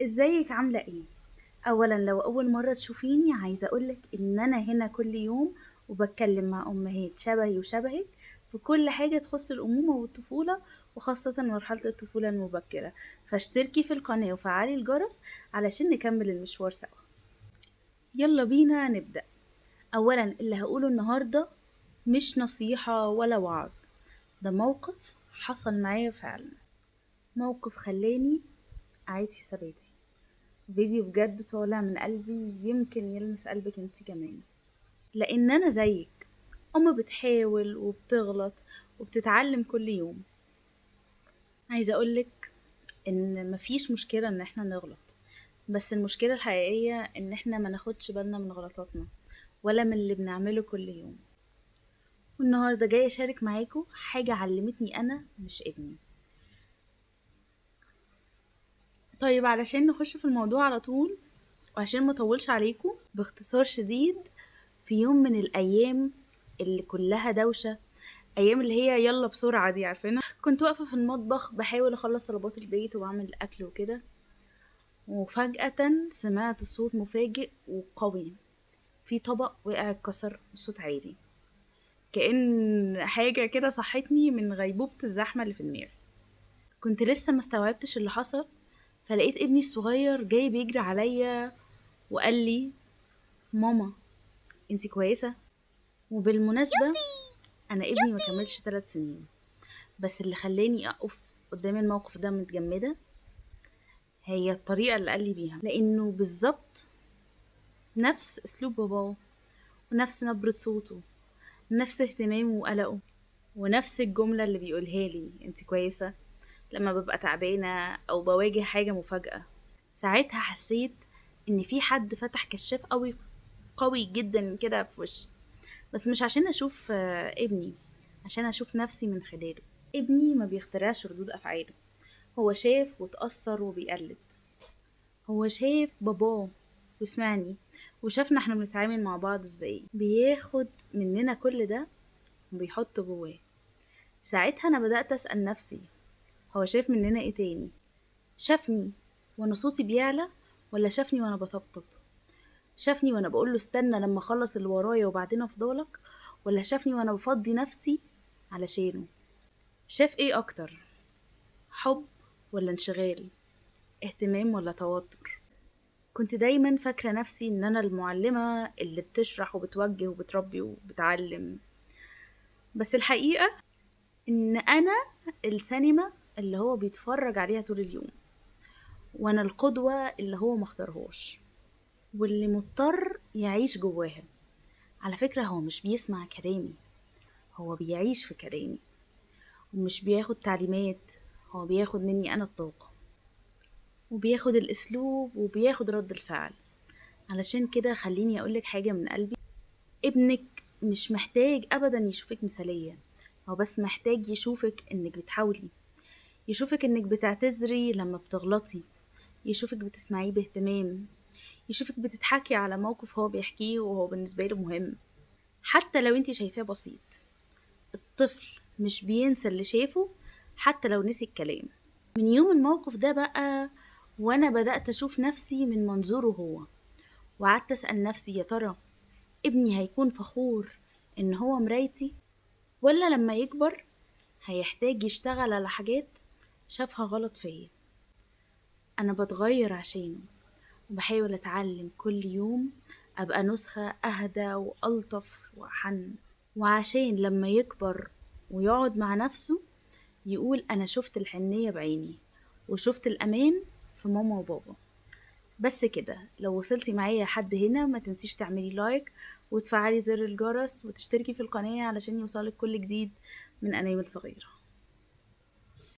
ازيك عاملة ايه؟ اولا لو اول مرة تشوفيني عايزة اقولك ان انا هنا كل يوم وبتكلم مع امهات شبهي وشبهك في كل حاجة تخص الامومة والطفولة، وخاصة مرحلة الطفولة المبكرة. فاشتركي في القناة وفعلي الجرس علشان نكمل المشوار سوا. يلا بينا نبدأ. اولا اللي هقوله النهاردة مش نصيحة ولا وعظ، ده موقف حصل معايا فعلا. موقف خلاني اعيد حساباتي. فيديو بجد طالع من قلبي، يمكن يلمس قلبك انت كمان، لان انا زيك ام بتحاول وبتغلط وبتتعلم كل يوم. عايزه اقولك ان مفيش مشكله ان احنا نغلط، بس المشكله الحقيقيه ان احنا ما ناخدش بالنا من غلطاتنا ولا من اللي بنعمله كل يوم. والنهارده جايه اشارك معاكم حاجه علمتني انا مش ابني. طيب علشان نخش في الموضوع على طول، وعشان ما اطولش عليكم باختصار شديد، في يوم من الايام اللي كلها دوشه، ايام اللي هي يلا بسرعه دي عارفينها، كنت واقفه في المطبخ بحاول اخلص طلبات البيت وبعمل الاكل وكده، وفجاه سمعت صوت مفاجئ وقوي. في طبق وقع اتكسر بصوت عالي، كأن حاجه كده صحتني من غيبوبه الزحمه اللي في دماغي. كنت لسه ما استوعبتش اللي حصل، فلقيت ابني الصغير جاي بيجري عليا وقال لي: ماما، انتي كويسه؟ وبالمناسبه انا ابني ما كملش 3 سنين، بس اللي خلاني اقف قدام الموقف ده متجمده هي الطريقه اللي قال لي بيها، لانه بالظبط نفس اسلوب باباه، ونفس نبره صوته، نفس اهتمامه وقلقه، ونفس الجمله اللي بيقولها لي: انت كويسه؟ لما ببقى تعبانه او بواجه حاجه مفاجاه. ساعتها حسيت ان في حد فتح كشاف قوي، قوي جدا كده في وشي، بس مش عشان اشوف ابني، عشان اشوف نفسي من خلاله. ابني ما بيخترعش ردود افعاله، هو شاف واتأثر وبيقلد. هو شاف باباه وسمعني، وشافنا احنا بنتعامل مع بعض ازاي، بياخد مننا كل ده وبيحطه جواه. ساعتها انا بدأت أسأل نفسي، هو شاف مننا ايه تاني؟ شافني وانا صوتي بيعلى، ولا شافني وانا بطبطب؟ شافني وانا بقوله استنى لما اخلص اللي ورايا وبعدين افضلك، ولا شافني وانا بفضي نفسي علشانه؟ شاف ايه اكتر؟ حب ولا انشغال؟ اهتمام ولا توتر؟ كنت دايما فاكرة نفسي ان انا المعلمة اللي بتشرح وبتوجه وبتربي وبتعلم، بس الحقيقة ان انا السينما اللي هو بيتفرج عليها طول اليوم، وانا القدوة اللي هو مختارهاش، واللي مضطر يعيش جواها. على فكرة هو مش بيسمع كلامي، هو بيعيش في كلامي، ومش بياخد تعليمات، هو بياخد مني انا الطاقة، وبياخد الاسلوب، وبياخد رد الفعل. علشان كده خليني اقولك حاجة من قلبي، ابنك مش محتاج ابدا يشوفك مثالية، هو بس محتاج يشوفك انك بتحاولي، يشوفك انك بتعتذري لما بتغلطي، يشوفك بتسمعيه باهتمام، يشوفك بتضحكي على موقف هو بيحكيه وهو بالنسبة له مهم، حتى لو انتي شايفاه بسيط. الطفل مش بينسى اللي شافه حتى لو نسي الكلام. من يوم الموقف ده بقى وانا بدأت اشوف نفسي من منظوره هو، وقعدت اسأل نفسي يا ترى ابني هيكون فخور ان هو مرايتي، ولا لما يكبر هيحتاج يشتغل على حاجات شافها غلط فيا؟ انا بتغير عشانه، وبحاول اتعلم كل يوم ابقى نسخة اهدى والطف واحن، وعشان لما يكبر ويقعد مع نفسه يقول انا شفت الحنية بعيني، وشفت الامان في ماما وبابا. بس كده، لو وصلتي معايا لحد هنا ما تنسيش تعملي لايك وتفعلي زر الجرس وتشتركي في القناة علشان يوصلك كل جديد من أنامل صغيرة.